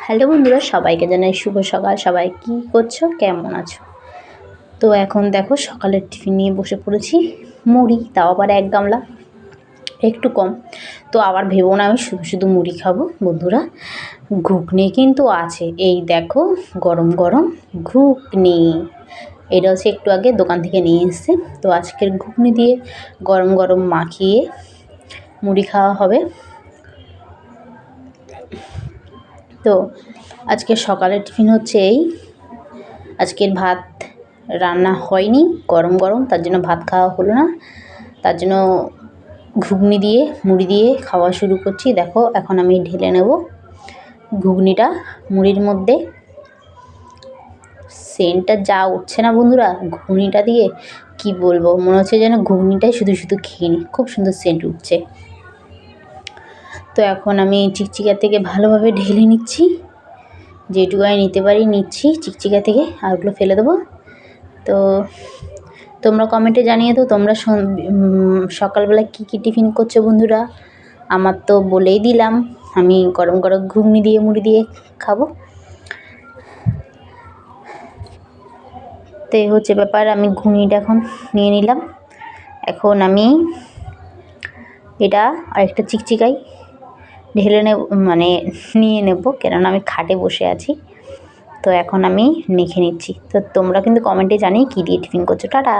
Hello বন্ধুরা, সবাইকে জানাই শুভ সকাল। সবাই কি করছো, কেমন আছো? তো এখন দেখো সকালের টিফিন নিয়ে বসে পড়েছি। মুড়ি, তাও আবার 1 গামলা, একটু কম। তো আবার ভেবো না আমি শুধু শুধু মুড়ি খাবো। বন্ধুরা, ঘুগনি কিন্তু আছে। এই দেখো গরম গরম ঘুগনি। এটা হচ্ছে একটু আগে দোকান থেকে নিয়ে এসেছে। তো আজকের ঘুগনি দিয়ে গরম গরম মাখিয়ে মুড়ি খাওয়া হবে। তো আজকের সকালের টিফিন হচ্ছে এই। আজকের ভাত রান্না হয়নি, গরম গরম, তার জন্য ভাত খাওয়া হলো না। তার জন্য ঘুগনি দিয়ে মুড়ি দিয়ে খাওয়া শুরু করছি। দেখো এখন আমি ঢেলে নেব ঘুগনিটা মুড়ির মধ্যে। সেন্টটা যা উঠছে না বন্ধুরা ঘুগনিটা দিয়ে, কি বলবো, মনে হচ্ছে যেন ঘুগনিটাই শুধু শুধু খেয়ে নিই। খুব সুন্দর সেন্ট উঠছে। তো এখন আমি চিকচিকা থেকে ভালোভাবে ঢেলে নিচ্ছি, যেটুকু নিতে পারি নিচ্ছি চিকচিকা থেকে, আর ওগুলো ফেলে দেবো। তো তোমরা কমেন্টে জানিয়ে দাও তোমরা সকালবেলা কী কী টিফিন করছো বন্ধুরা। আমার তো বলেই দিলাম আমি গরম গরম ঘুগনি দিয়ে মুড়ি দিয়ে খাবো। তো এই হচ্ছে ব্যাপার। আমি ঘুগনিটা এখন নিয়ে নিলাম। এখন আমি এটা আরেকটা চিকচিকাই ঢেলে নেব, মানে নিয়ে নেব, কেননা আমি খাটে বসে আছি। তো এখন আমি মেখে নিচ্ছি। তো তোমরা কিন্তু কমেন্টে জানিয়ে কী দিয়ে টিফিন করছো। টাটা।